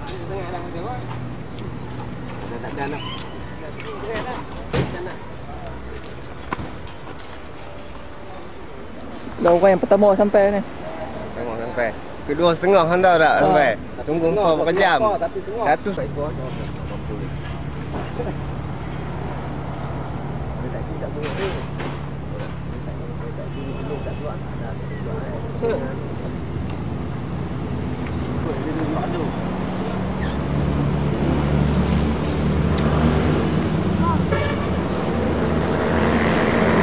Tengah dah macam apa? Dah tak ada nak. Tengah dah. Tak nak. Dah orang yang pertama sampai ni. Pertama sampai. Kedua setengah hendak tak sampai. Tunggu berapa jam. Satu ekor.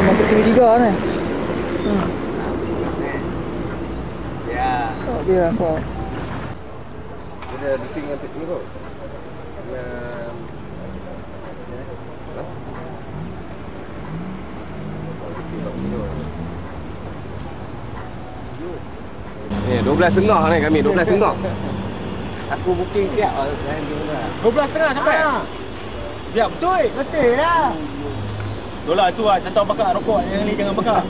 Masuk TV3 ni. Ya. Oh, dia kau. Dia ada bising nanti dulu kau. Ni 12.30 ni kami, 12.30. Aku booking siap lah. 12.30 sampai? Ya, betul. Betul lah. Dolah tu lah, tak tahu bakar rokok. Yang ni jangan bakar.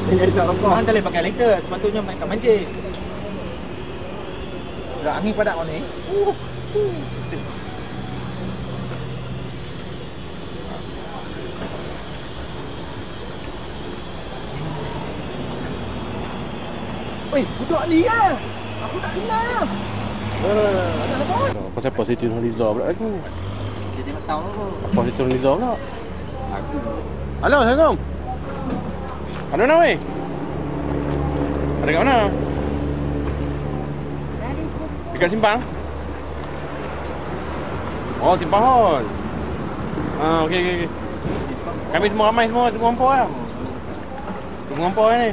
Jangan tak rokok. Orang tak boleh pakai lighter, sepatutnya main kat mancis. Dah angin padat kau ni. Oi, budak ni kan? Aku tak kenal lah. Pasal positif Nurhaliza pula aku. Dia tengok tahu lah. Positif Nurhaliza pula. Aku. Halo, Assalamualaikum. Ada mana weh? Ada kat mana? Dekat simpang? Oh, simpang hall. Okey. Kami semua ramai semua tunggu hampa lah. Tunggu hampa ni.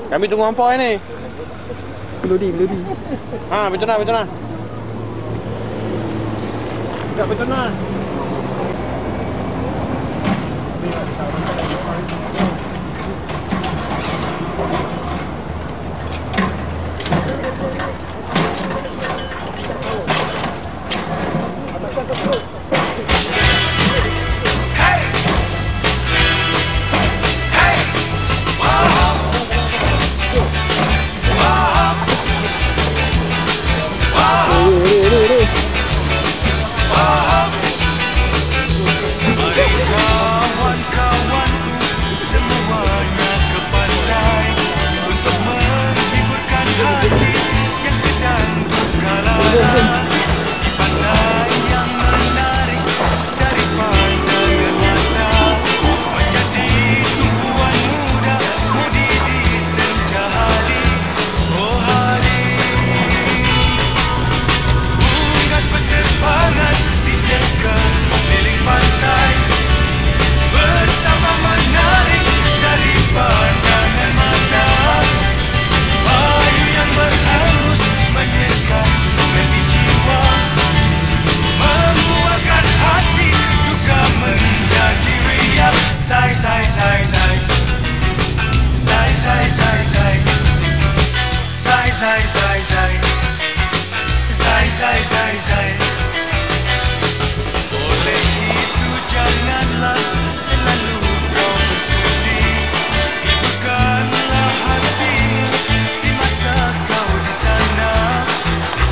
Kami tunggu hampa ni. Melodi. Betul lah. Betul lah. Oleh itu janganlah selalu kau bersedih. Hiburkanlah hatimu di masa kau di sana.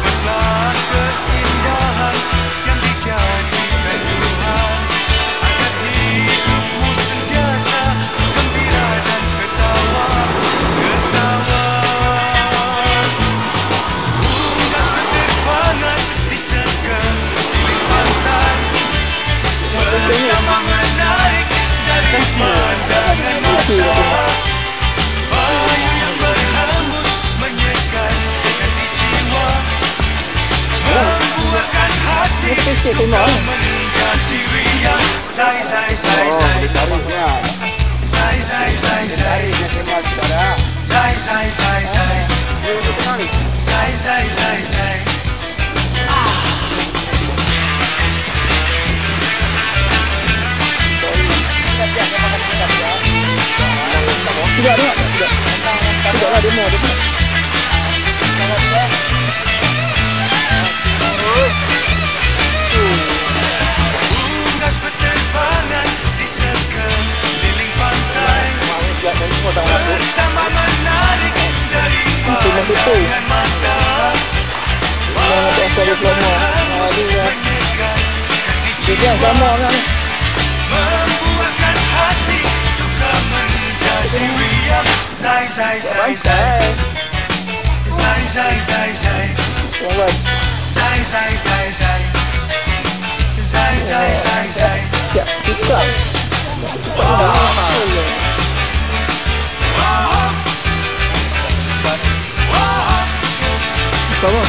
Nikmatlah keindahan yang dijadikan Tuhan, agar hidupmu sentiasa gembira dan ketawa. Unggas penerbangan di sekeliling pantai, pertama menarik dari pandangan mata. Bayu yang berhembus menyegarkan di jiwa, membuahkan hati duka menjadi riang. Say. Tidaklah demo. Unggas penerbangan di sekeliling pantai, pertama menarik dari pandangan mata. dia selama. Dia sama kan. Membuatkan hati duka menjadi riang. Zai zai zai zai. Zai zai zai zai. Kawan. Zai zai zai zai. Zai zai zai zai. Siap buka. Sama.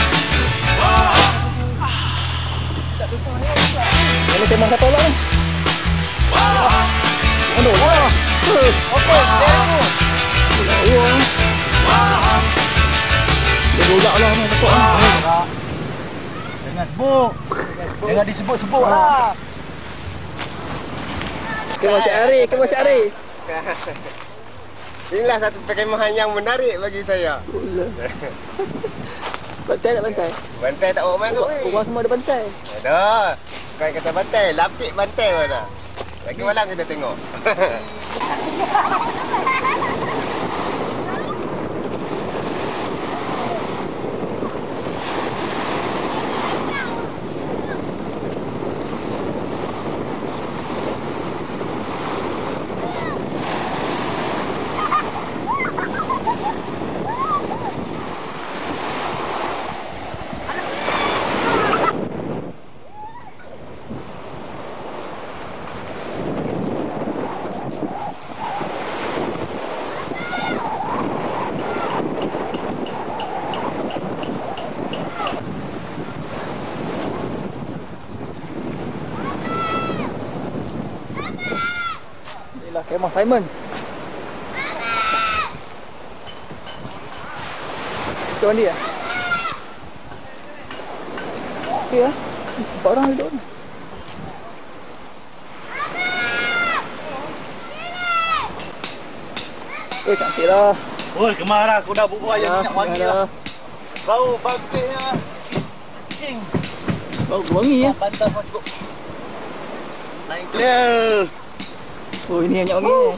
Ini kemana satu lah ni? Aduh, wah. Okey, dia rolak lah ni betul. Jangan sebut. Jangan disebut-sebut lah. Ke Masjid Ari. Inilah satu perkemahan yang menarik bagi saya. Bantai tak bantai? Bantai tak bawa masuk ni. Orang semua ada bantai. Ada. Bukan kata bantai, lapik bantai mana. Lagi malam kita tengok. Inilah kemah Simon. Macam mana dia? Okey lah. 4 orang duduk ni. Cantik lah. Oi, kemar lah. Kau dah bubuh ayam minyak wangi lah. Bau bagusnya. Cing. Bau wangi ya. Bantal pun cukup. Naik clear. Oh, ini minyak wangi ni.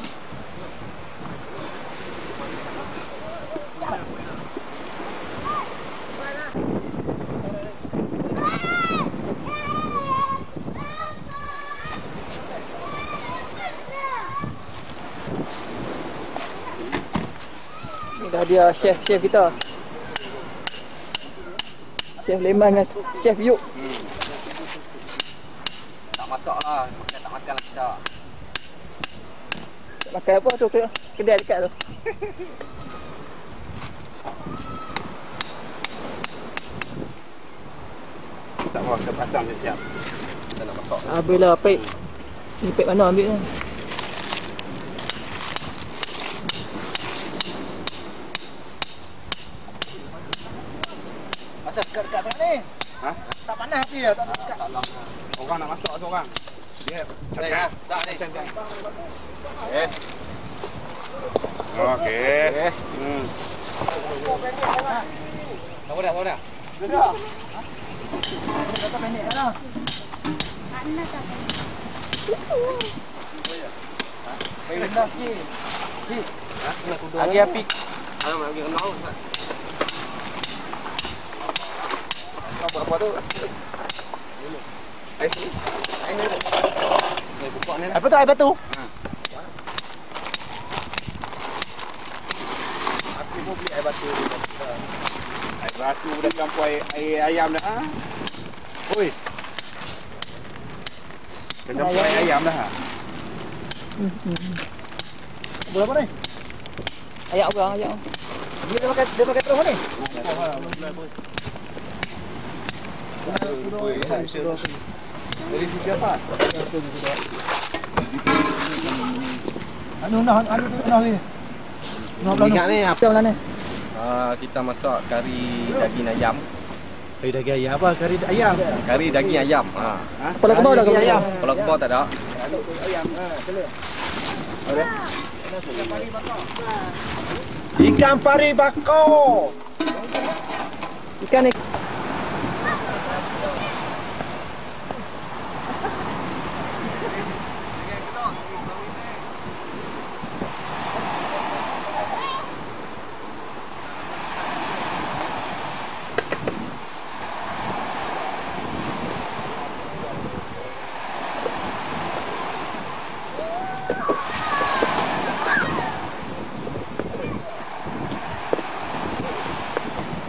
Ni dah dia chef kita. Chef Leman dengan Chef Yuk. Tak masak lah, tak makan lah kita. Makan apa tu kedai dekat tu? Tak mahu kita pasang siap. Kita nak masak. Habis lah pek. Ni pek mana ambil ni? Asal dekat-dekat sangat ni. Ha? Tak panas api dah, tak dekat. Orang nak masak seorang. Dia Dah, sak ni. Okey. Sama dah. Dah. Kata pendek dah. Pergi rendah sikit. Lagi api. Alamak, lagi rendah. Apa tu? Apa tu air batu? Aku pun beli air batu. Air batu dah campur air ayam dah. Ha? Oi. Dah campur air ayam dah. Berapa ni? Ayak orang, ayak. Dia pakai terus ni. Dari sisi apa? Anu tu nah ni. Ingat ni apa? Macam mana? Kita masak kari daging ayam. Kari daging ayam apa? Kari ayam. Kari daging ayam. Kepala kebau dah kau. Kalau kebau tak ada. Ikan pari bakar. Ikan ni.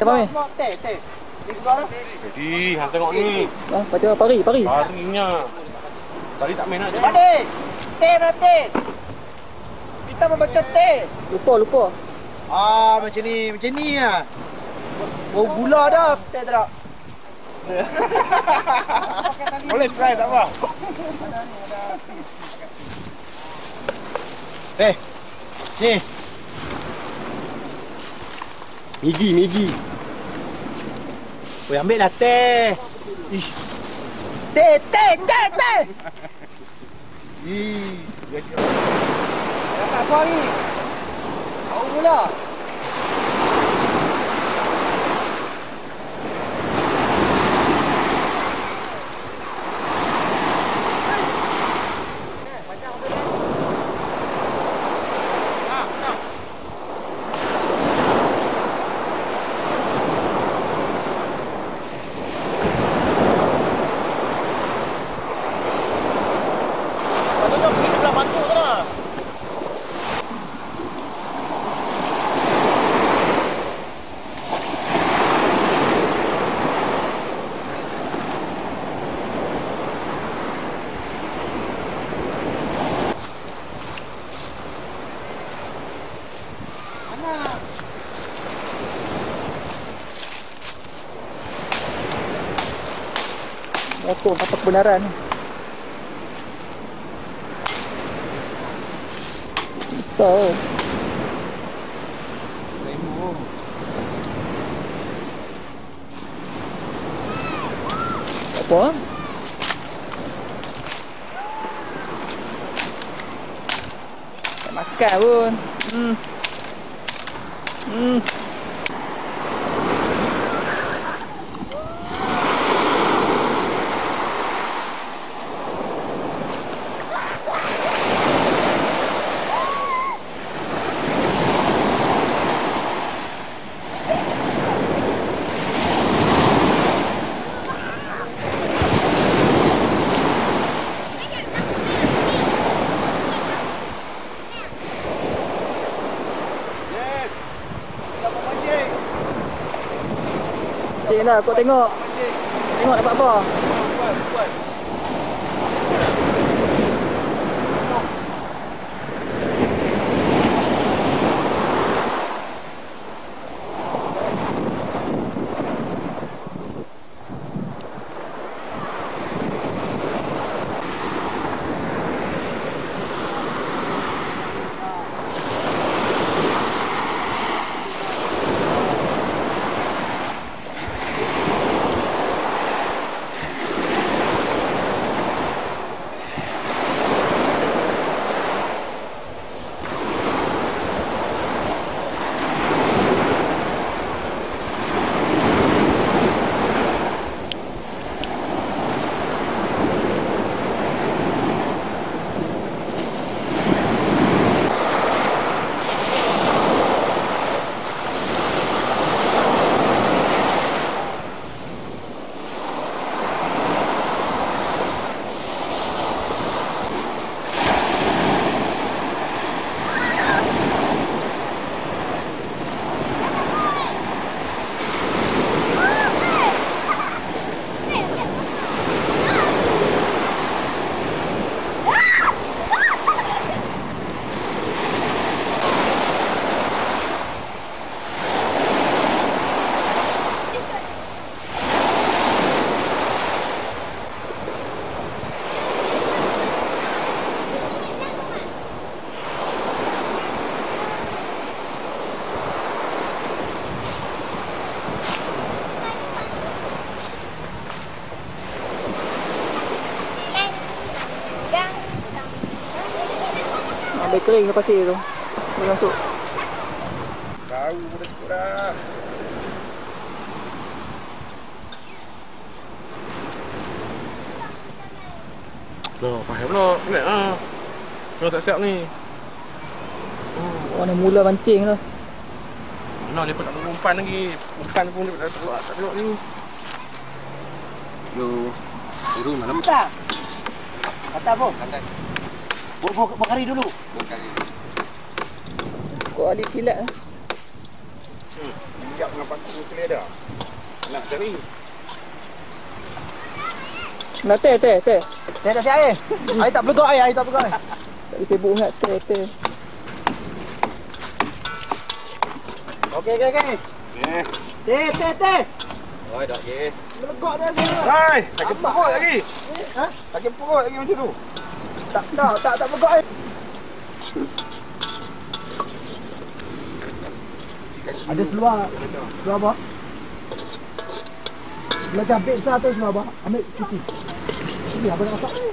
Apa ni? Jadi, hang tengok ni. Baca pari. Parinya. Tadi tak main nak je. Adik! Teh nanti! Kita membaca teh! Lupa. Macam ni lah. Bau gula dah, teh tak? Boleh try tak apa. Teh, ni. Migi. Oi, ambil lah teh. Ish. Teh. Apa ni? Bau gula. Motor patah kebenaran. Bisa. Apa? Tak makan pun. Cik dah, kau tengok. Tengok dapat apa? Ambil kering ke pasir tu. Boleh masuk. Tahu dah cukup dah. Loh, payah pula. Penat lah. Kau tak siap ni. Oh, ni mula mancing tu. Mana lepas tak umpan lagi. Umpan pun dia tak tengok ni. Yo. Turun malam. Tak. Kata apa? Santai. Buat kari dulu. Bukan. Kau alih kilat lah. siap dengan paku sekali ada. Nak cari. Nak teh. Teh tak siap air. Air tak bergerak air tak bergerak. Tak boleh sibuk sangat teh. Okey. Teh. Oi, dak ye. Melegak dah dia. Hai, sakit perut lagi. Ha? Sakit perut lagi macam tu. Tak bergerak air. Ada seluar apa? Belajar ambil besar tu seluar apa? Ambil cuci. Ini apa nak masak ni?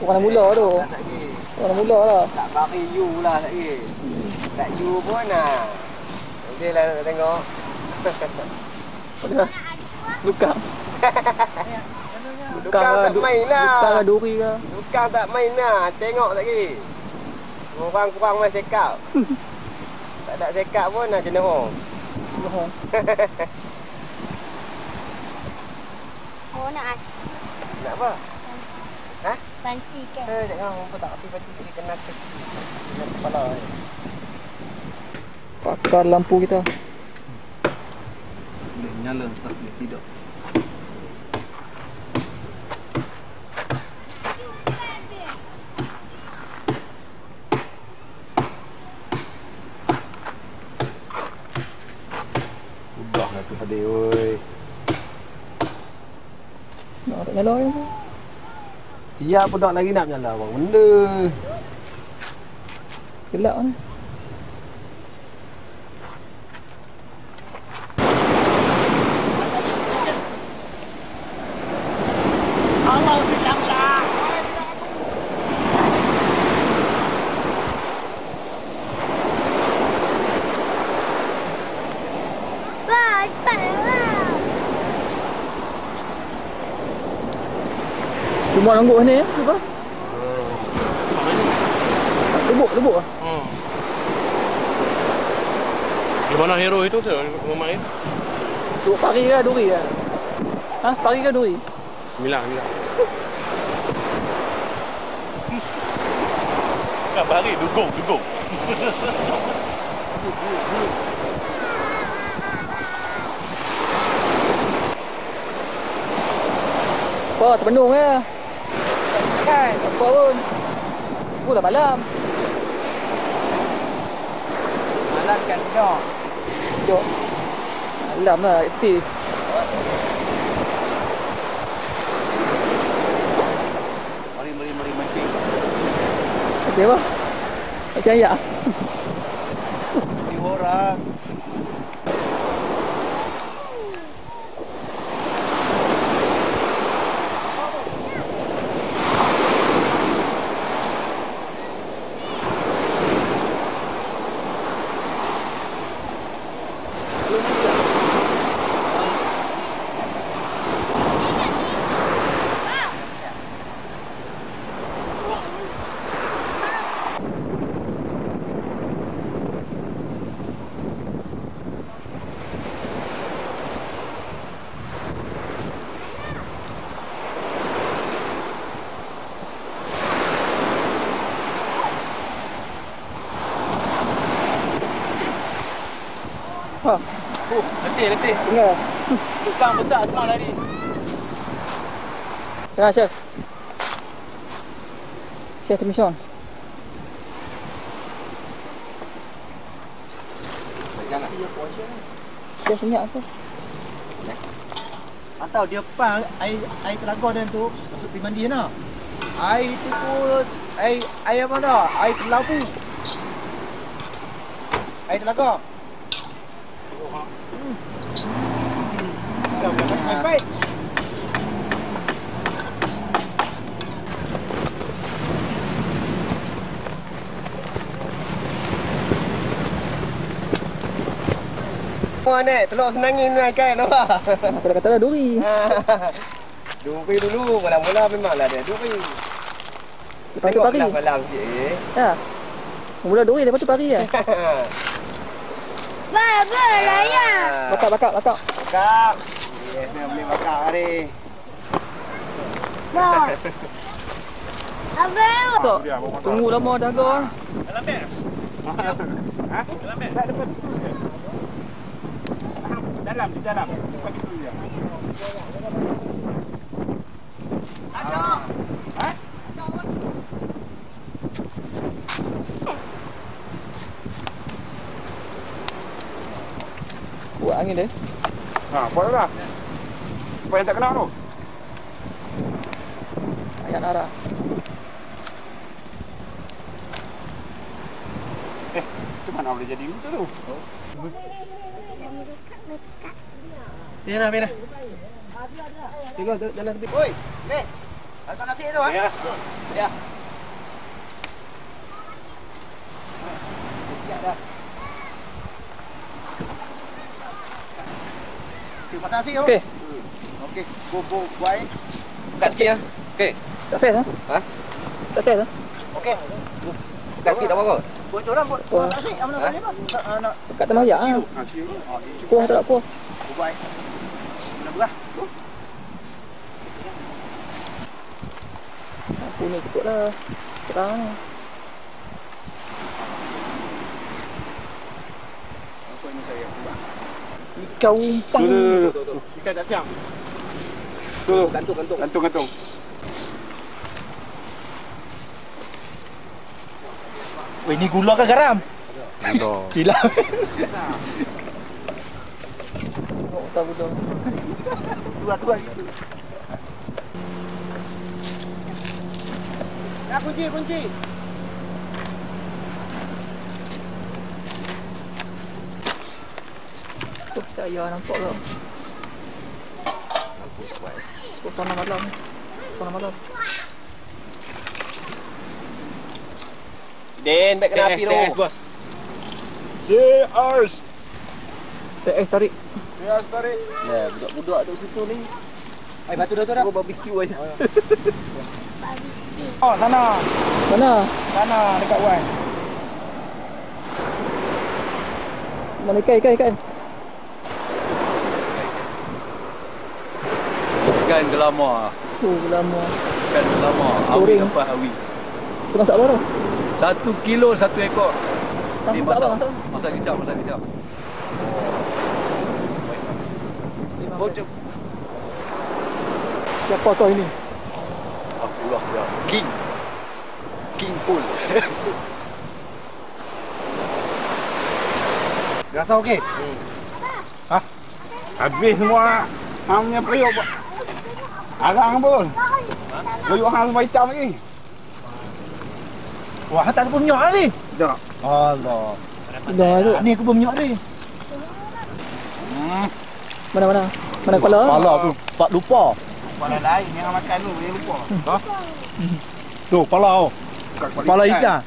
Orang mula tu. Tak lagi. Orang mula lah. Tak bagi you lah tak lagi. Tak you pun lah. Okey lah nak tengok. Lukang. Lukang tak main lah. Lukang lah duri ke. Lukang tak main lah. Tengok tak lagi. Orang kurang main sekap. Tak ada sekap pun nak jenuh. Oh nak Nak apa? Ha? panci kan? Jangan apa tak api baju dia kena kaki. Kena kepala. Pakar lampu kita. Boleh nyala tapi tidak. Udahlah tu tadi oi. Nak tak nyala je. Siap pun tak lagi nak nyala bang. Benda. Gelap ni. Wah, cepat lah. Cuma nanggut sini ya. Apa? Lubuk ah. Di mana hero itu tu? Rumah ni? Lubuk pari ke duri ke? Ha? Pari ke duri? Milah. Nak bari dugong. Apa? Terpenuh ke? Kan? Apa pun. Dah malam. Malam kan dah. Jom. Malam lah aktif. Mari mancing. Okey apa? Macam ayak. Di orang. Ha. Letih. Dengar. Tukang besar semua lari. Ya, Chef. Chef mission. Jangan. Chef senyap apa? Atau dia pang air telaga dan tu masuk pergi mandi nah. Air tu pun air apa dah? Air lampu. Air telaga. Baik. Mana telur senangin naik kan apa? Aku dah kata dah duri. Duri dulu, mula-mula memanglah dia duri. Lepas tu pari. Malam sikit. Ya. Mula duri lepas tu pari ya. Baba raya. Bakar. Bakar. Yes, dia boleh bakar hari. Ba. Abang. So, tunggu lama dah go. Dalam, di dalam. Bagi dulu dia. Kuat angin dia. Ha, buat dah. Supaya tak kena tu. Ayat arah. Macam mana boleh jadi macam tu? Biar dah. Tengok jalan tepi. Oi, ni. Masak nasi tu ah. Ya. Ya. Okey, masak nasi tu. Okey. Okey, buat. Buka sikit ya. Okey. Sukses ah. Ha? Sukses ah. Okey. Buka sikit tak apa-apa. Buat orang buat nasi. Mana boleh bang? Nak Dekat tengah ya. Kuah tak kuah. buat. Mana buat? Aku ni cukup lah. Terang ni. Ikan umpang. Tu. Ikan tak siap. Tu. Gantung. Weh, ni gula ke garam? Gantung. Silap. Tengok tak betul. Dua. Ya, kunci. Tuh, saya nampak ke. Suasana malam. Den, baik kena api tu. TS bos. TS. TS tarik. TS tarik. Ya, budak-budak duduk situ ni. Ai, batu dah tu dah. Gua barbecue aja. Oh, sana. Mana? Sana dekat Wan. Mana ikan? Ikan gelama. Lama. Ikan gelama. Awi Goreng. lepas awi. Tu masak apa tu? 1 kilo 1 ekor. Ni Masak apa? masak kicap. Bocok. Siapa kau ini? Akulah ya. King Pool. Rasa okey? Habis semua. Hamnya periuk. Arang pun. Periuk hang semua hitam lagi. Wah, tak sebut minyak ni. Tak. Allah. Dah tu. Ni aku pun minyak ni. Mana? Mana kepala? Kepala tu. Tak lupa. Kepala lain yang makan tu boleh lupa. Ha? Tu, kepala tu. Kepala ikan.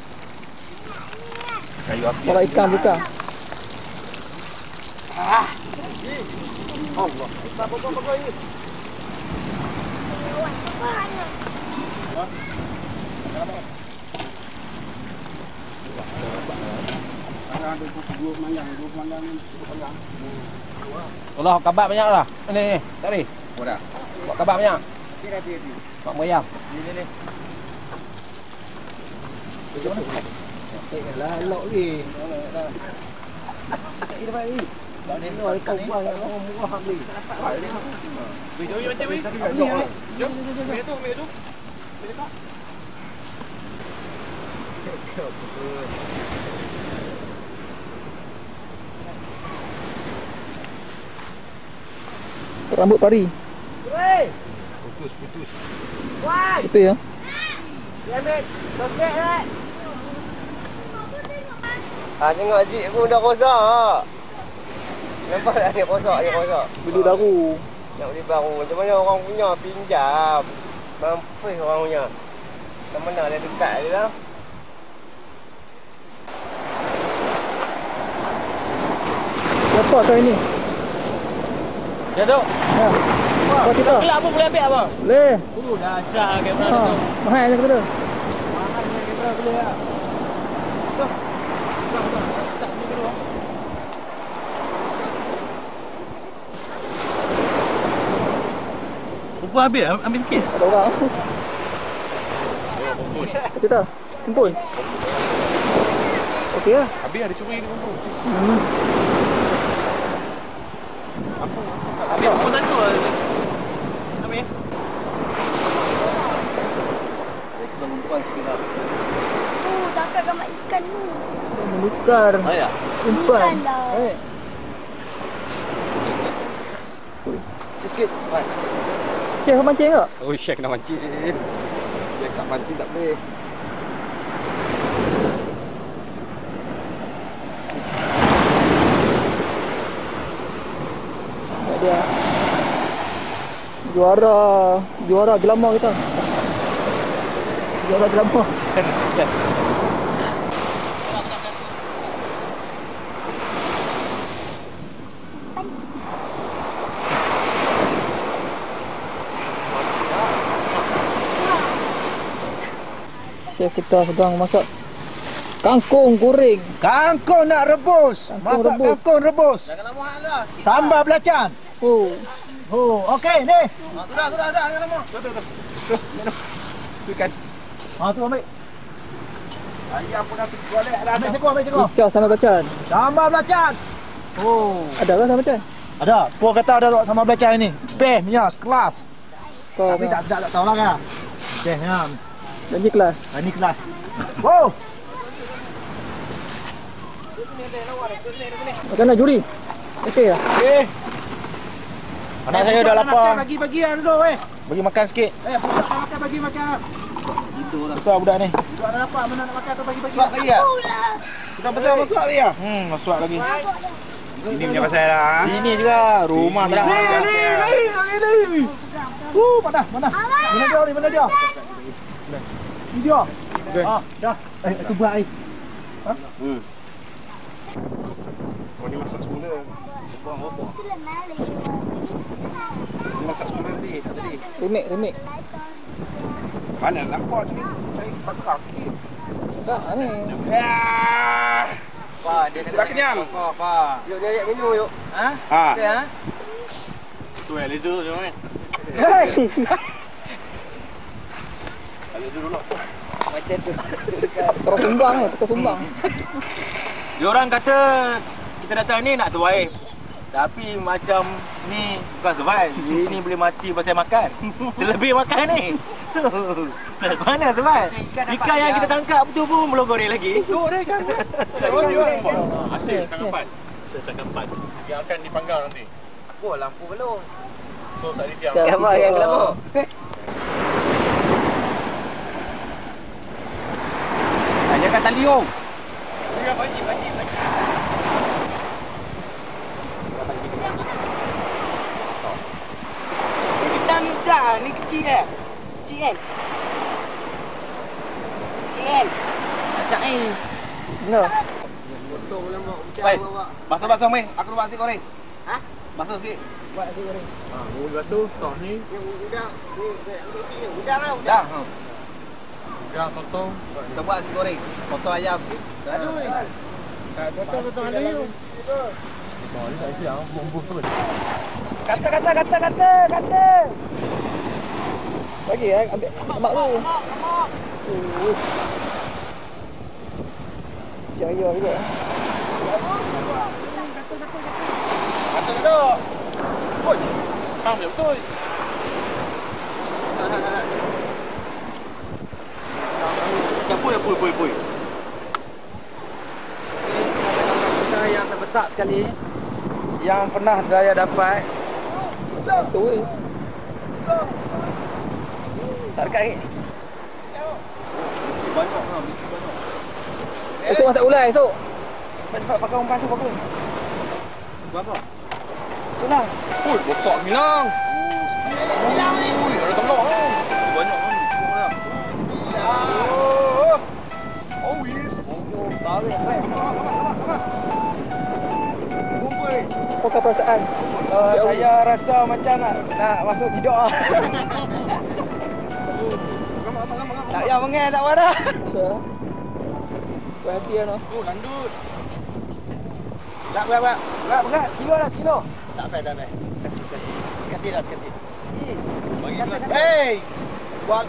Kayu api. Kepala ikan bukan. Allah. Apa ini? Allah, kabar banyak lah. Ni. Tak ni. Mudah. Buat kabar banyak. Mak moyang. Ni. Lah elok lagi. Ini apa ni? Ni ada kau buang yang murah beli. Jom macam ni. Jom. Ambil tu. Rambut pari. Putus. Itu ya. Tengok Cik aku dah rosak. Nampak tak ni rosak. Beli baru. Nak beli baru. Macam mana orang punya pinjam. Mampus orang punya. Macam mana dia sekat dia lah. Siapa kau ini? Ya tu. Ya. Kau cerita. Kelab pun boleh ambil apa? Boleh. Dahsyat kamera Ha. tu. Mahal je kena. Kamera boleh lah. Rupa ambil sikit. Ada orang. Cerita. Kumpul. Okey lah. Habis ada curi dia kumpul. Ambil apa tadi tu? Ambil. Takkan gambar ikan tu. Menukar. ya. Umpan. Ikan lah. Sikit. Syekh mancing tak? Oh, Syekh nak mancing. Syekh nak mancing tak boleh. Dia juara glamour kita. Juara glamour. Chef kita sedang masak kangkung goreng. Kangkung nak rebus. Masak rebus. kangkung rebus. Jangan lama hal lah. Sambal belacan. Oh, Oh, okey ni. Sudah, jangan lama. Ikan. Tu ambil. Ayam pun nak golek dah. Ambil sekor. ica sama belacan. Sambal belacan. Oh. Ada ke sama belacan? Ada. Puan kata ada sambal belacan ni. Best punya, kelas. Kau Tapi tak tahu lah kan. Best nya. janji kelas. Ini kelas. Oh. Macam mana juri? Okey lah. Okey. Anak saya dah lapar. Bagi-bagian dulu Bagi makan sikit. budak nak makan bagi makan. Itulah. Besar budak ni. Budak dah lapar, mana nak makan tu bagi-bagi. Suap lagi ya? Sudah besar masuk lagi ya? Masuk lagi. Sini punya pasal dah. Ini juga rumah terang. Ni. Padah. Mana dia? Ni dia. Ah, dah. Tu buat air. Oh, ni masak semula. Ni masak semula tadi. Remake. Mana nampak je ni. Cari patah sikit. Tak ni. Pak, dia Dah kenyang. Pak. Yuk, dia ayat minum yuk. Ha? Ha. Okey ha? Tu laser tu ni. Macam tu. Terus sumbang. Diorang kata kita datang ni nak survive. Tapi macam ni bukan survive. Ini boleh mati pasal makan. Terlebih makan ni. Mana survive? Ikan yang kita tangkap tu pun belum goreng lagi. Goreng ikan. Hasil tangkapan. Yang akan dipanggang nanti. Oh, lampu belum. So tak ada siap. Gambar yang glamour. Tanyakan tali om. Pakcik. Hitam ni besar, ni kecil kan? Kecil kan? Masak ni. No. Baik. Basuh meh. Aku buat nasi goreng. Ha? Basuh sikit. Buat nasi goreng. Lepas tu tok ni. Udang lah, udang. Dah. Jangan potong. Kita buat nasi goreng. Potong ayam sikit. Aduh. Potong halus. Kata. Bagi ambil mak lu. Jaya juga. Kata duduk. Oi. Faham dia betul. Ya pui. Kita yang terbesar sekali. Yang pernah saya dapat. Tu weh. Tak dekat ni. Esok masak ulai esok. Pakai umpan tu bagus. Berapa? Ulang. Oi, besar hilang. Ui, ada telur tu. Banyak ni. Oh, yes. Pakai perasaan. Saya rasa macam nak masuk tidur ah. Tak payah mengel tak apa dah. Berhati kan tu. Oh, landut. Berat, sekilo dah, sekilo. Tak payah. Sekati dah, sekati. Bagi kelas. Hey! Buat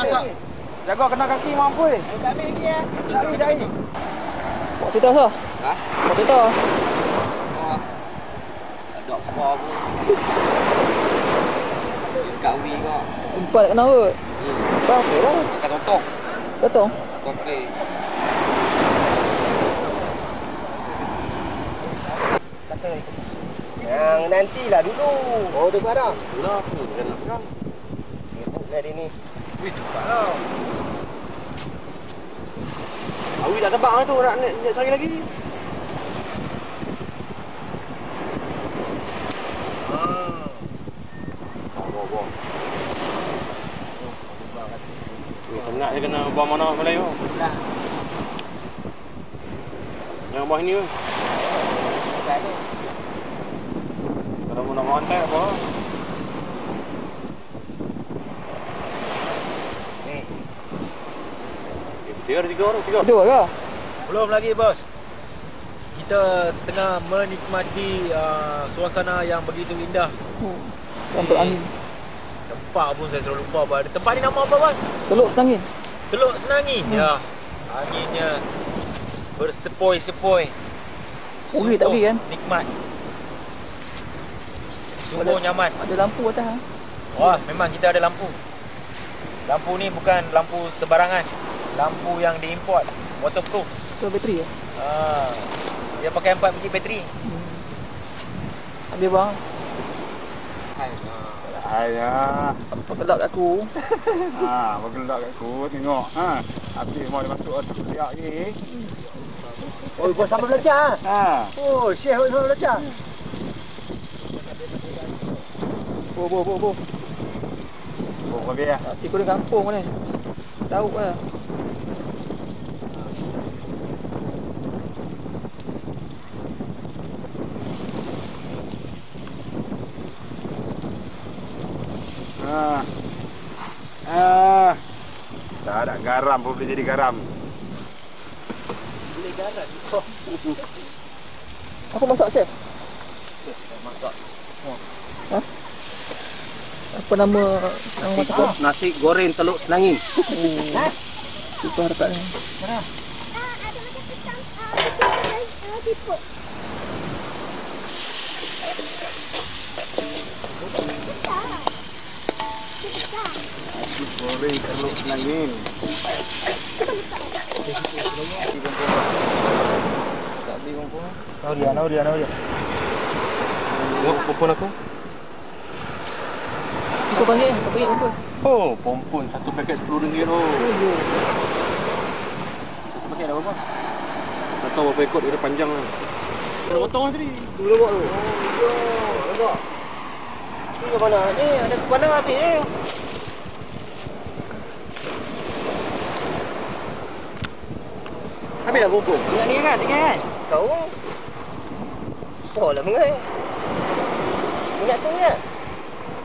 masak. Jaga kena kaki mampu ni. Tak ambil lagi ya. Dah ini. Buat cerita sah. Ha? Buat cerita. Ada apa pun. Kawi kau. Empat kena kot. Empat okey lah. Makan totong. Potong. Okey. Kata ikut masuk. Yang nantilah dulu. Oh, dia buat dah. Dah apa? Jangan pegang. Sibuk dah dia ni. Wih, cepat tau. Awi dah tebak tu nak cari lagi. Bawa. Senang je kena bawa mana Melayu. Lah. Yang bawah ni. Kalau mau nak hantar apa? Ni. Tiga orang. Dua ke? Belum lagi bos. Kita tengah menikmati suasana yang begitu indah. Campur angin. Tempat pun saya selalu lupa apa. Tempat ni nama apa bos? Teluk Senangin. Teluk Senangin. Ya. Anginnya bersepoi-sepoi. Uri tak pergi kan? Nikmat. Sungguh nyaman. Ada lampu atas ha? Wah, memang kita ada lampu. Lampu ni bukan lampu sebarangan. Lampu yang diimport, waterproof. So bateri ya? Dia pakai 4 biji bateri. Ambil bang. Ayah. Apa kelak kat aku? Bergelak kat aku tengok. Habis mau dia masuk otak siap lagi. Oh, bos sama belajar. Oh, Syekh sama belajar. Bo. Kau biar. Nasi goreng kampung ni. Tahu lah. Tak ada garam pun boleh jadi garam. Boleh garam. Apa masak chef? Masak. Apa nama yang masak tu? Nasi goreng Teluk Senangin. Itu harapnya. Ada macam pisang. Tiput. Goreng Teluk Senangin. Tak beli kompon. Naudia. Tengok pompon aku. Kau panggil kompon. Oh, pompon satu paket RM10 tu. Satu paket dah berapa? Tak tahu berapa ekor dia panjang lah. Kena potong lah tadi. Tu lewat tu. Nampak? Ni ke mana? Ni ada ke mana habis ni? Habis dah pompon. Ingat ni kan? Kau. Oh, lah mengai. Ingat tu ya?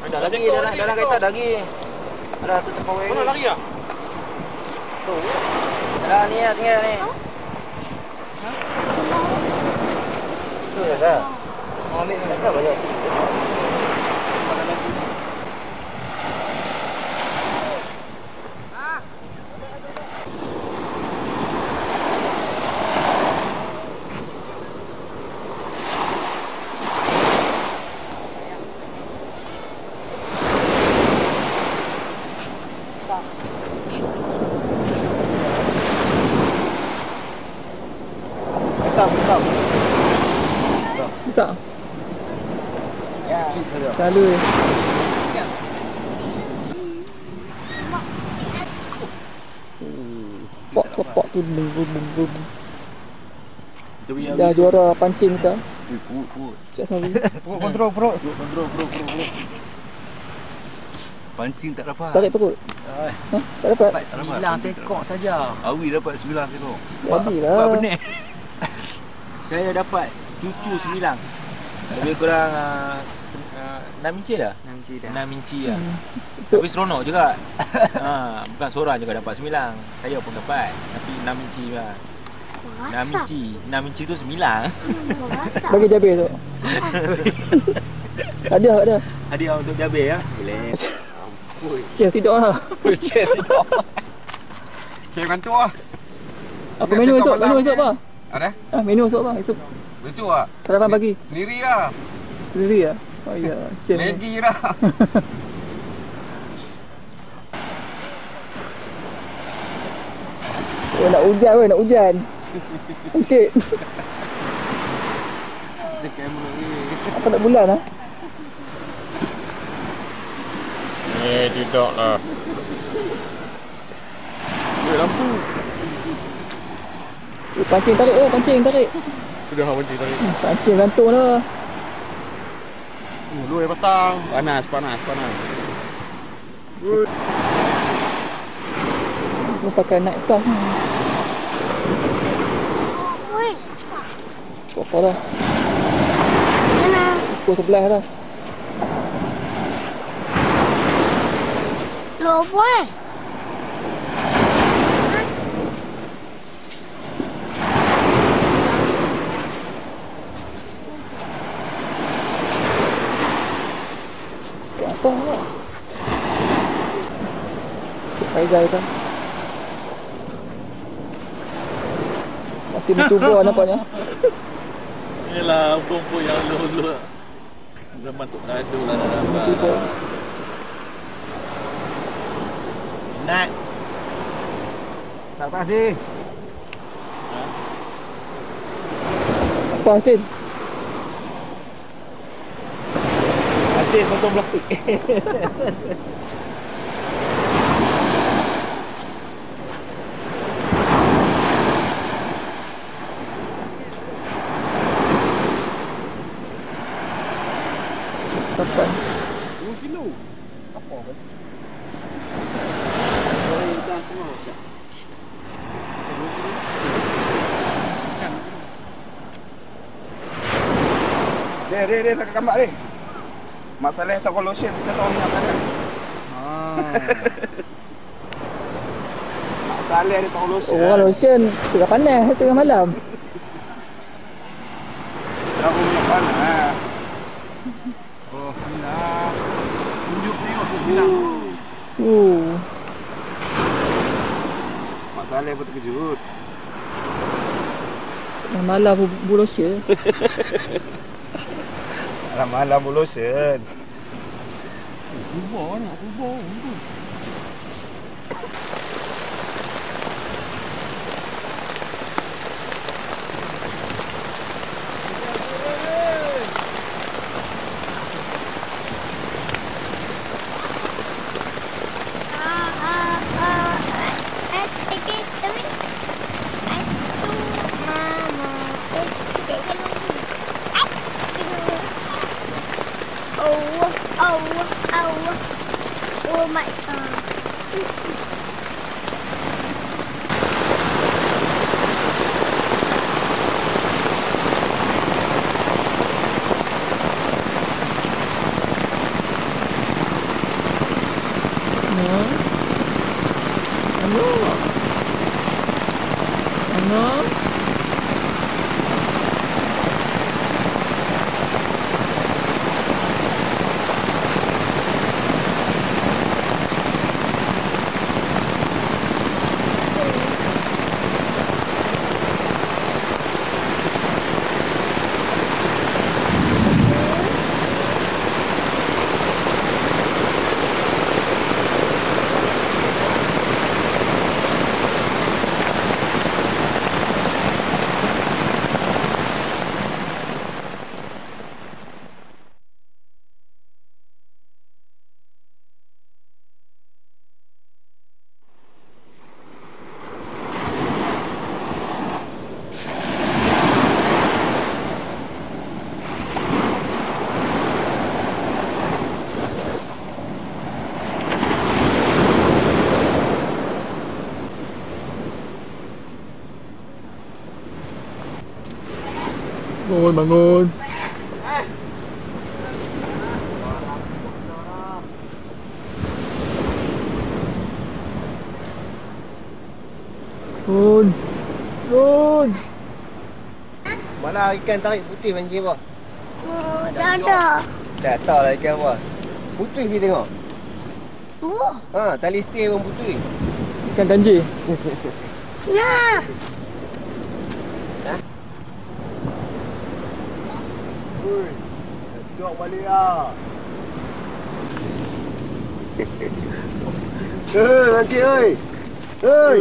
Ada lagi dalam kereta lagi. Ada tu terpawai. Mana lari ah? Tu. Ada ni ya, tinggal ni. Tu ya ke? Mau ambil mana? Tak banyak. Betul. Bisa? Ya. Selalu Pok tu bum. Dah juara pancing kita. Cak Sawi. Kontrol perut. Pancing tak dapat. Tarik perut. Tak dapat. 9 ekor saja. Awi dapat 9 ekor. Jadilah. Saya dapat cucu 9. Lebih kurang 6 inci dah. 6 inci dah. 6 inci lah. So, Tapi seronok juga. Bukan seorang juga dapat 9. Saya pun dapat. Tapi 6 inci lah. 6 inci. 6 inci tu 9. bagi Jabir tu. Ada. Hadiah untuk Jabir ya. Boleh. Chef tidur lah. Chef tidak. Chef kantor lah. Apa menu esok? Menu esok apa? Ada? Menu esok apa? Esok Besok lah. sarapan pagi. Sendiri lah. Sendiri lah. Oh ya, chef. Maggi lah. Oh, nak hujan weh, nak hujan. Okey. Dia kamera ni. Apa tak bulan ah? Tidak lah. Lampu. Pancing tarik lah, pancing tarik. Sudah pancing tadi. Pancing gantung lah. Lu yang pasang. Panas. Lu pakai night plus ni. Oi, Apa dah? mana? Pukul 11 dah. Lo boy. Apa lah? Faizal kan? Masih mencuba nampaknya. Inilah rumput yang lulu. Zaman Tok Kado lah dah dapat. Mencuba. Nat. Tak kasih. Apa hasil? Hasil potong plastik. Kapan? 2 kilo. Apa kan? Dia tak gambar dia. Masalah tak lotion kita tahu minyak panas. Masalah dia tahu lotion. Orang lotion tengah panas, tengah malam. Tahu minyak panas. Oh, minyak. Tunjuk tengok tu minyak. Masalah pun terkejut. Tengah malam bu lotion. Malam lotion. Kubur nak kubur. Oh my god. Bangun. Nun. Nun. Mana ikan tarik putih pancing apa? Oh, dah ada. Tak tahu lah ikan apa. Putih pergi tengok. Oh, Ha, tali stir pun putih. Ikan tanjir. ya. Ui. Tengok balik lah. Nanti oi. Oi.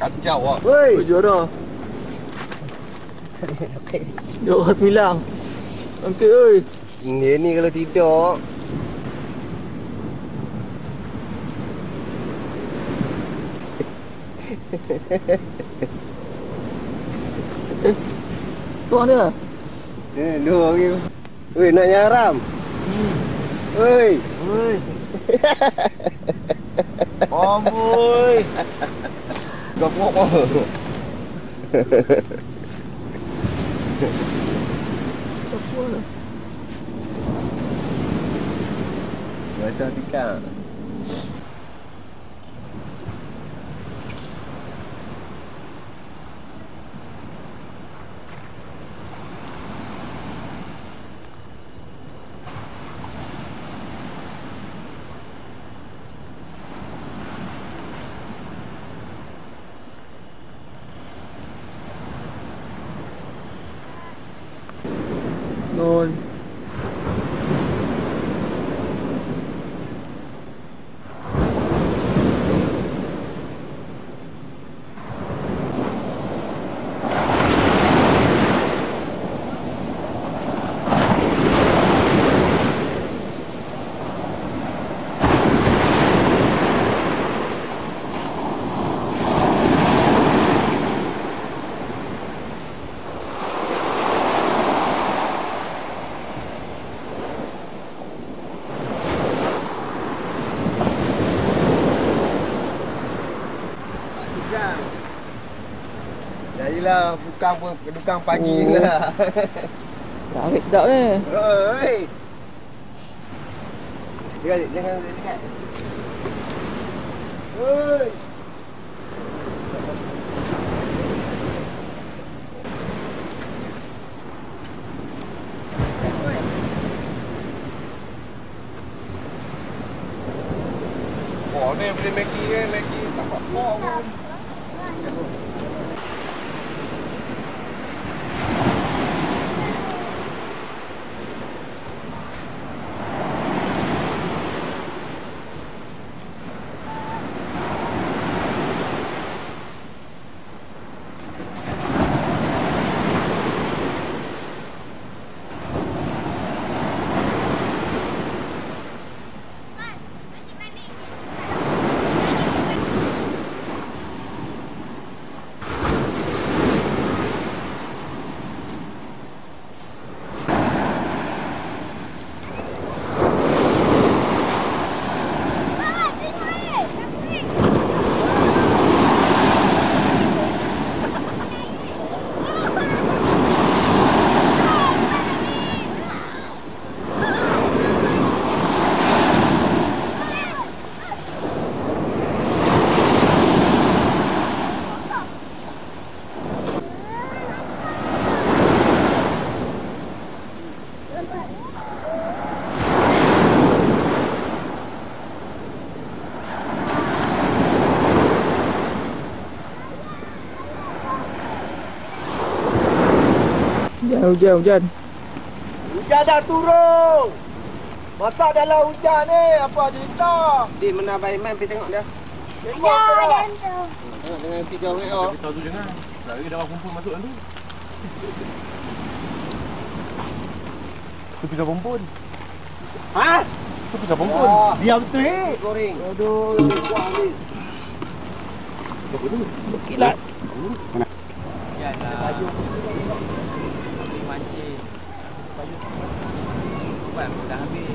Kacau lah. Oi. Oh, juara. Juara 9. Nanti oi. Dia ni kalau tidur. Tuang dia. Dua lagi. Oi, nak nyaram. Oi. Oi. Amboi. Gapok. Macam tikar. Nun. Jadilah bukan pun kedukang pagi Oh. lah. Tarik sedap ni. Oi. Jangan dekat. Oi. Oh, ni boleh Maggi ke? Maggi tak apa pun. Hujan. Hujan dah turun. Masak dalam hujan ni. Apa cerita? Di mana Abang Iman pergi tengok dia. Tengok Dah, dia. dah. Dengan 3 WO. Tapi tahu tu jangan. Lari dah kumpul masuk kan tu. Tu pisau pompon. Ha? Tu pisau pompon. Biar betul eh. Goreng. Aduh, kuah ni. Kilat. Janganlah. Boleh mancing. Buat pun dah habis.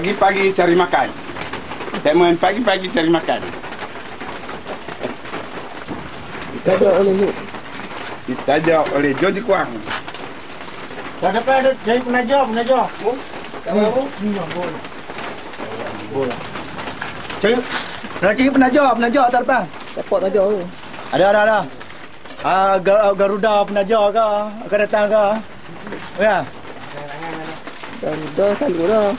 Pagi-pagi cari makan. Segmen pagi-pagi cari makan. Ditajuk oleh Zul. Ditajuk oleh George Kuang. Dah dapat ada jadi penajar. Bola. Cari penajar atas depan. Dapat tajuk tu. Ada. Garuda penajar ke? Akan datang ke? Ya. Dah selalu dah.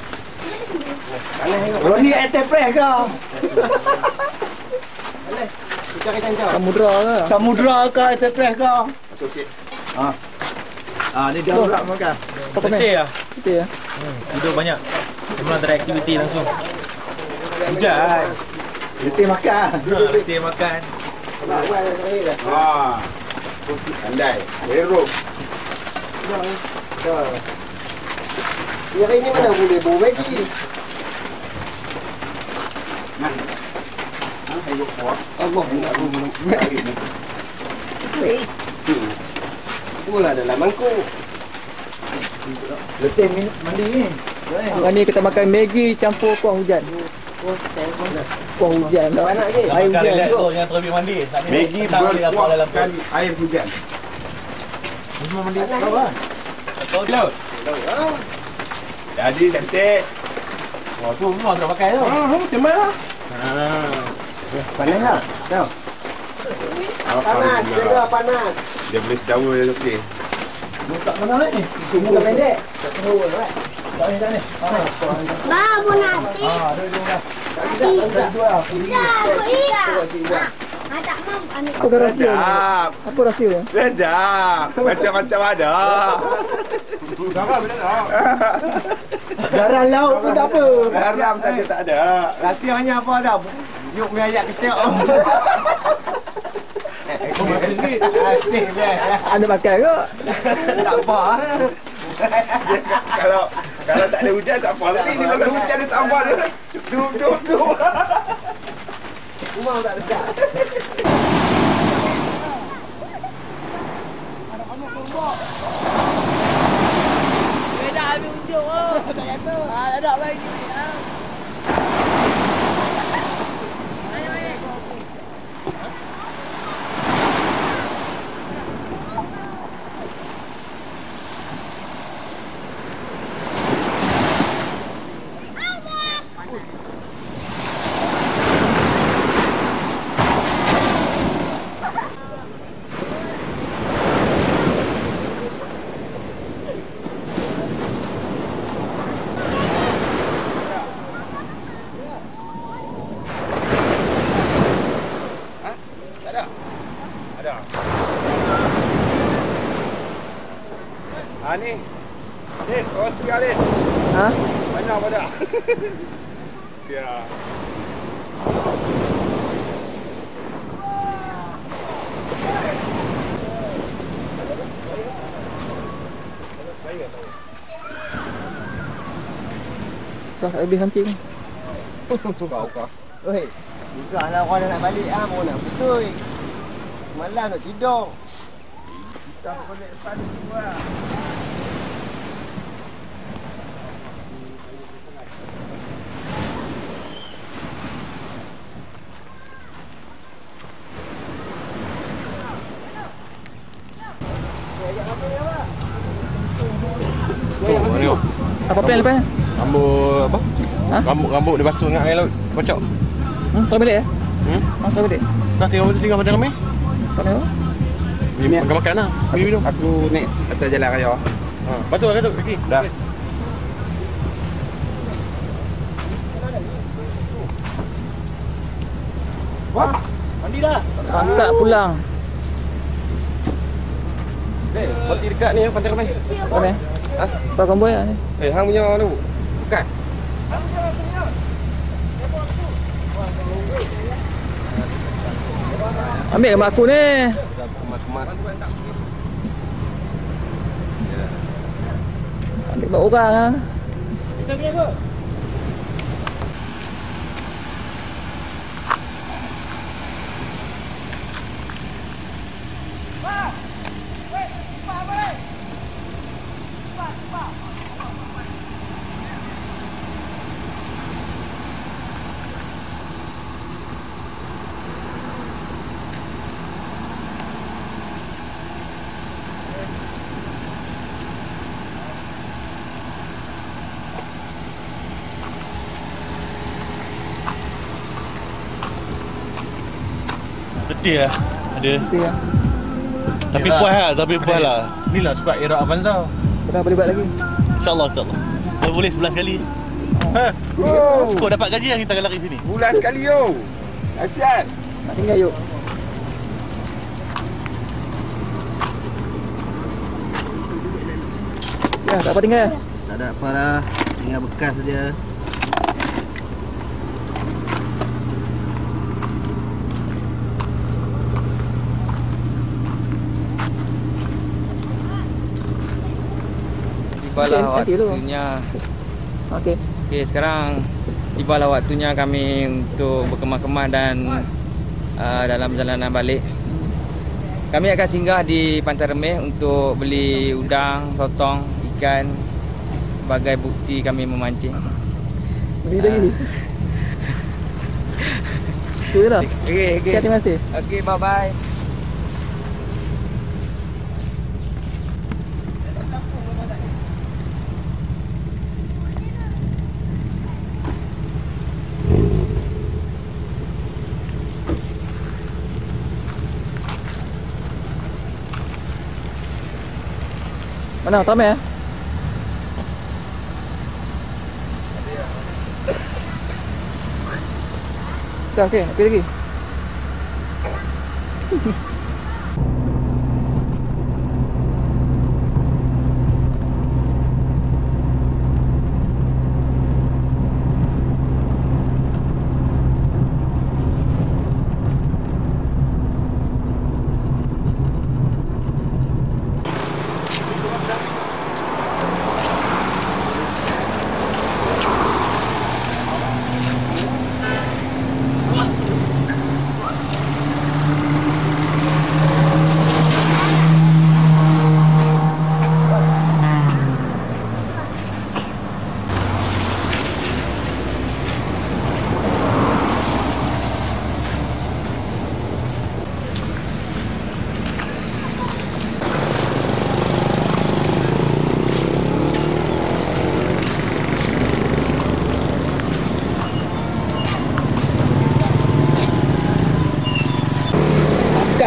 Roni Enterprise ke? Samudra ke? Samudra ke Enterprise ke? Okey. Ni garuda makan. Apa ni? Letih lah. Betul ya. Tidur banyak. Memang tak ada aktiviti langsung. Hujan. Letih makan. Letih makan. Pandai. Hero. Yang ini mana boleh bawa Maggi? Allah nak Pula dalam mangkuk. Letih mandi ni. Hari ni kita makan Maggi campur kuah hujan. Kuah hujan dah. Air Makan hujan. relax tu, jangan terlebih mandi. Maggi berkuahkan air hujan. Semua mandi kau lah. Betul ke? Jadi cantik. Wah, tu memang tak pakai tu. Macam mana? Panas tak? Tahu? Panas, juga panas. Dia boleh sedawa dia okey. Tak mana ni? Muka pendek. Tak ni. Bah, mau nasi. Tak dua. Tak mam. Apa rahsia? Sedap. Apa rahsia dia? Sedap. Macam-macam ada. Garam laut pun tak apa. Garam saja tak ada. Rahsianya apa dah? Yuk mi ayat kecil. Asyik dah. Anda makan ke? Tak apa. Kalau tak ada hujan tak apa. Tapi ni pasal hujan dia tambah dia. Duk. Rumah tak dekat. Dah habis unjuk oh. Tak jatuh. Ada lagi. Ni. Din, kau setia Din. Ha? Banyak pada. Ya. Dah habis hancing. Kau. Oi. Bukanlah orang nak balik mau nak betul. Malam nak tidur. Kita balik depan semua. Apa plan lepas? Rambut apa? Ha? Rambut dia basuh dengan air laut. Kocok. Tahu balik ya? Tahu balik. Dah tinggal macam ramai. Tak tahu. Makan lah. Minum. Aku naik atas jalan raya. Betul lah tu kaki. Dah. Wah, mandi dah. Angkat pulang. Mati dekat ni pantai ramai. Apa ni? Ha? Apa kompoi ni? Hang punya tu. Bukan. Ambil gambar aku ni. Kemas-kemas. Ambil gambar orang lah. Putih lah. Ada. Putih lah. Tapi puas lah, lah. Inilah sebab era Avanza. Dah boleh buat lagi. InsyaAllah, insyaAllah. Kalau boleh 11 kali. Kau dapat gaji yang kita akan lari sini. Bulan sekali yo. Asyad. Nak tinggal yuk. Ya, tak apa tinggal. Tak ada apa lah. Tinggal bekas saja. Tibalah waktunya. Okey. Okey, sekarang tibalah waktunya kami untuk berkemah-kemah dan dalam perjalanan balik. Kami akan singgah di Pantai Remeh untuk beli udang, sotong, ikan sebagai bukti kami memancing. Beli lagi. Tu lah. Okey. Terima kasih. Okey, bye-bye. Mana Tom ya? Okey, pergi lagi.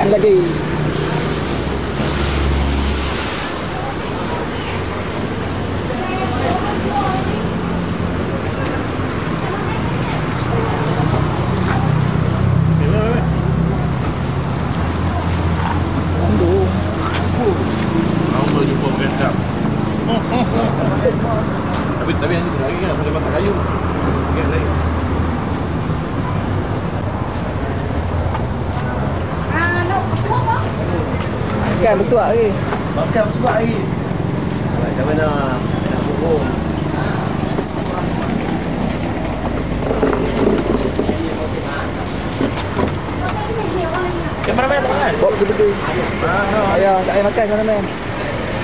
Lagi. Lama jumpa makan sedap. Tapi nanti lagi kan boleh makan kayu. Okey lagi. Makan bersuap lagi. Makan bersuap lagi. Macam mana? Nak burung. Kameraman tak makan? Bawa gede-gede. Ayah, tak payah makan kameraman.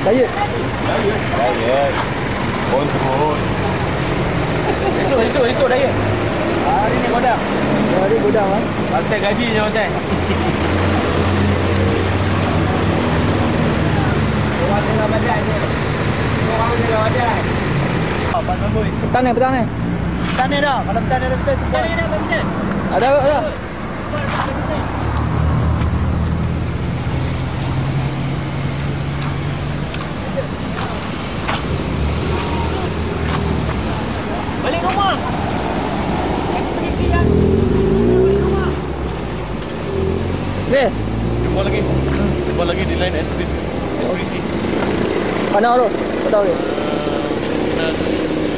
Diet. Kontrol. Esok diet. Hari ni godang. Hari godang ah. Pasal gajinya pasal. Orang tengah badan je. Orang tengah badan. Abang Boy. Petang ni. Petang ni dah. Kalau petang ni ada betul. Petang ni dah betul. Ada. Balik rumah. Ekspedisi yang balik rumah. Okey. Jumpa lagi di lain ekspedisi. Mana tu? Tak tahu ke?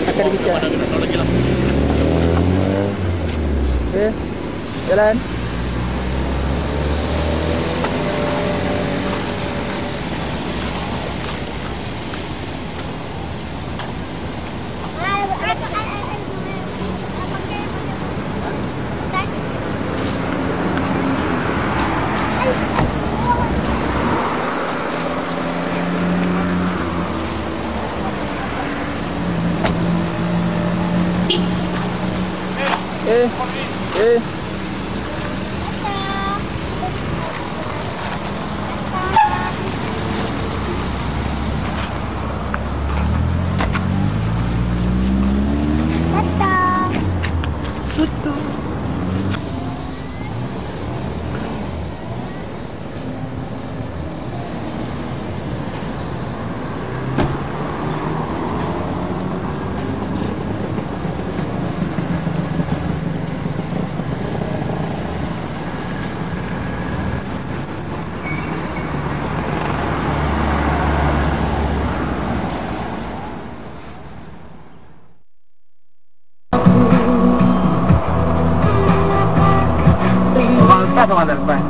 Akan dibincang. Mana lagi lah. Okey. Jalan. Lepas orang dah lepas.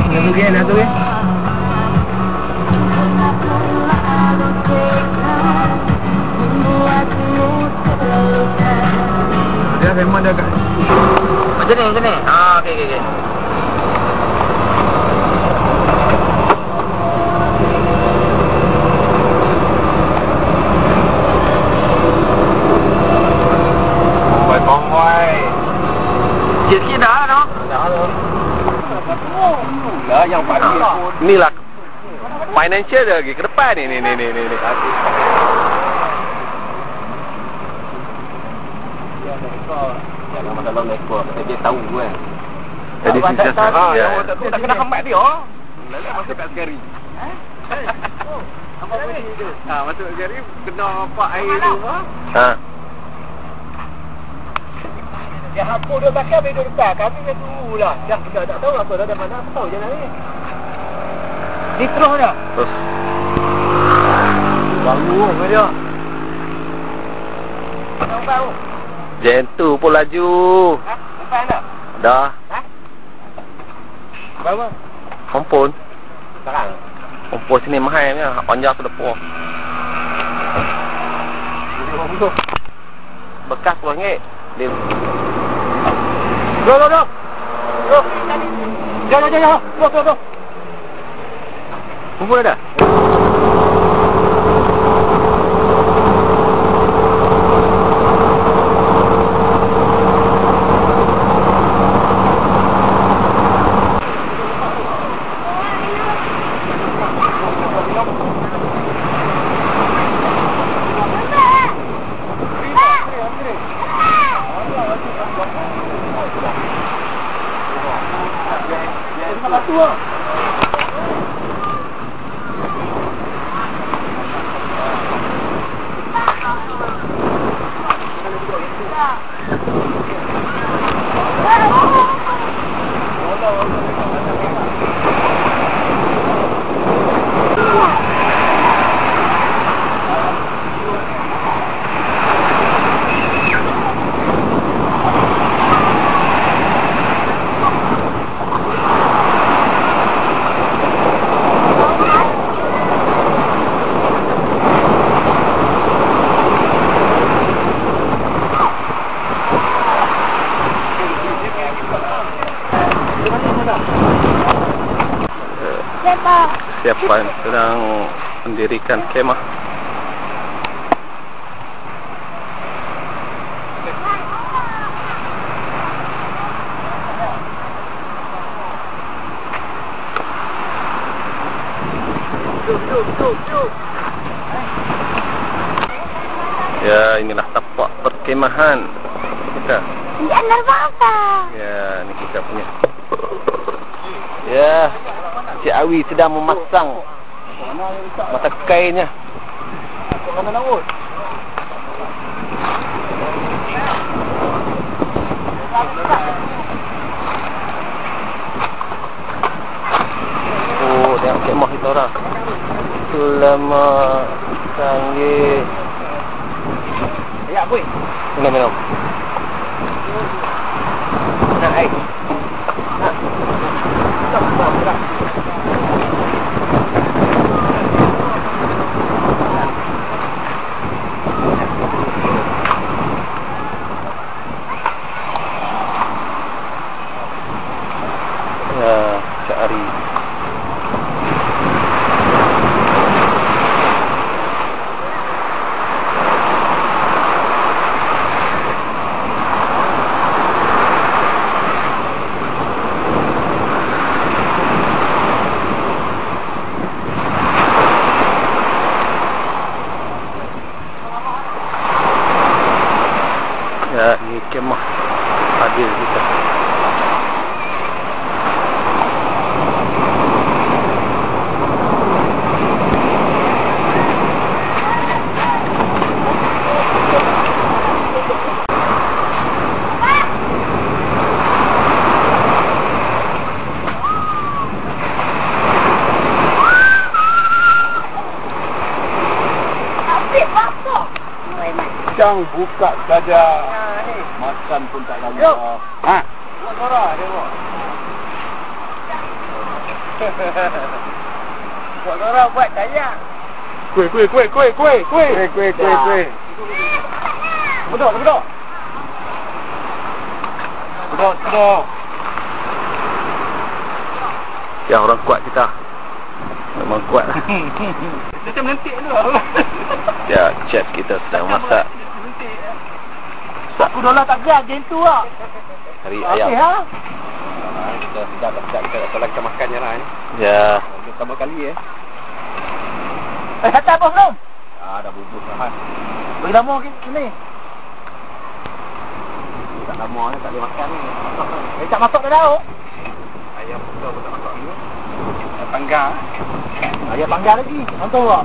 Nak pergi nak tu ke? Dia memang dah kat macam ni. Okey. Konvoi. Sikit dah no? Dah. Lah yang pagi pun. Inilah financial dah lagi ke depan ni. Jangan dalam ekor, dia tahu kan. Jadi dia tak kena hambat dia. Lalu masuk kat segari. Apa boleh itu? Masuk segari kena apa air tu. Dia hapus dia belakang dia depan. Kami dah tunggulah. Dah tak tahu apa dah mana apa tahu jalan ni. Ni terus dah. Terus. Baru dia. Baru. Jentu pun laju. Lepas dah? Dah. Berapa? Kompon. Sekarang? Kompon sini mahal ni. Panjang tu depan. Bekas RM10. Dia. Go. Jangan. Go. Kumpul dah? Siapa sedang mendirikan kemah. Ya, inilah tapak perkemahan kita. Ya, ini kita punya. Ya, Cik Awi sedang memasang mata kainnya. Oh, tengok kemah kita orang. Selama canggih. Ayak boy. Minum. Nak air. Cari. Hujang buka saja. Makan pun tak lama. Ha. Buat suara dia buat. Buat suara buat tayang. Kuih. Bedok. Bedok. Ya, orang kuat kita. Memang kuat. Dia macam lentik tu. Ya, chef kita sedang masak. Aku dolar tak gerak macam tu lah. Hari ayam. Okey ha? Kita dah kita makan je lah. Ya. Pertama kali kata apa belum? Dah bubur lah. Bagi lama sini. Tak lama ni tak boleh makan ni. Tak masuk dah tahu. Ayam pun tak masuk ni. Ayam panggang. Ayam panggang lagi. Mantap tak?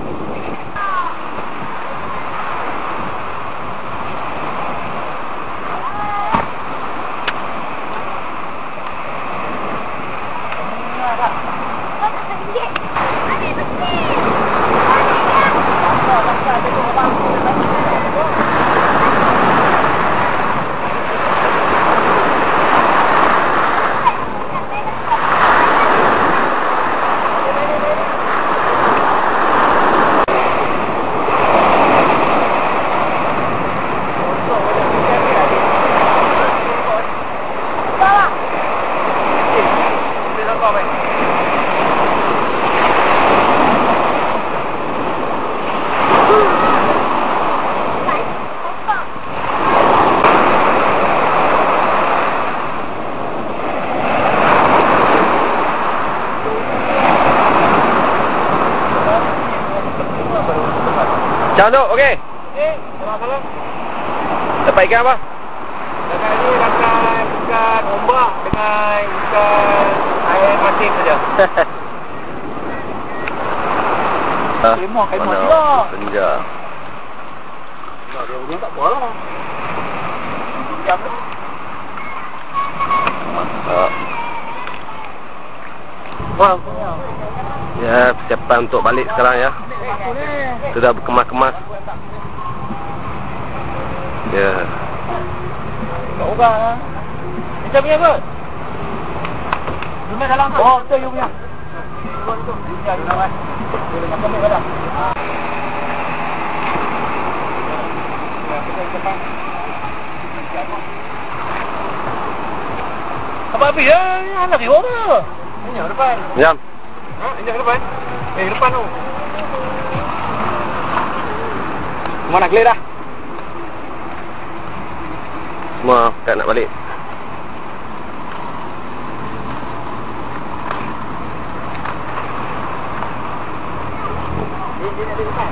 Ciao duk, okey? Salam. Dapat ikan apa? Ikan ni ikan ombak dengan ikan air masin saja. Kemah juga. Senja. Dia tak boleh lah. Jam tu. Mantap. Wah, ya, persiapan untuk balik sekarang ya. Sudah berkemas-kemas. Ya. Tak ubah lah. Macam punya kot? Rumah dalam kan? Oh, betul you punya. Itu. Ya, di dalam kan? Boleh makan ni pada. Apa habis ya? Anak dia orang. Ini yang depan. Jam. Ha? Ini yang depan? Depan tu. Semua nak clear dah? Semua tak nak balik. Dia nak dekat.